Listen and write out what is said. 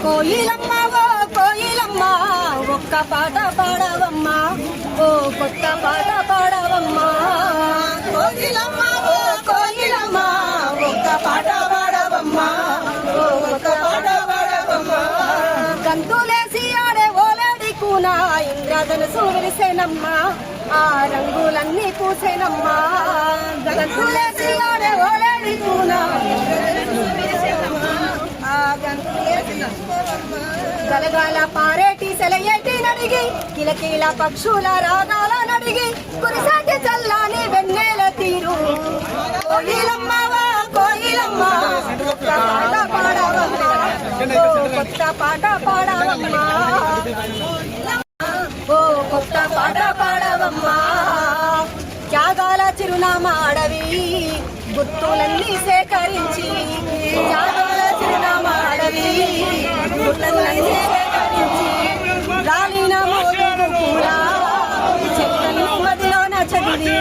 కోయిలమ్మ ఓ కోయిలమ్మ ఒక్క పాట పాడవమ్మా, ఓ కొత్త పాట పాడవమ్మా. కోయిలమ్మ ఓ కోయిలమ్మ ఒక్క పాట పాడవమ్మా, ఓ కొత్త పాట పాడవమ్మా. గంతులేసి ఆడే ఓలేడి కూనా ఇంద్రధనుసు విరిసేనమ్మా, ఆ రంగులన్నీ పూసేనమ్మా. గంతులేసి ఆడే ఓలేడి కూనా గలగాల పారేటి సెలయేటి నడిగి కిలకీల పక్షుల రాగాల నడిగి కురిసాటి చల్లాని వెన్నెల తీరు. కోయిలమ్మ కోయిలమ్మ కొత్త పాట పాడవమ్మా, కొత్త పాట పాడవమ్మా, ఓ కొత్త పాట పాడవమ్మా. త్యాగాల చిరునామా అడవి గుర్తులన్నీ సేకరించి, త్యాగాల చిరునామా అడవి గుర్తులన్నీ సేకరించి, రాలిన మోదుగు కూడా చెట్లను మదిలోన చదివి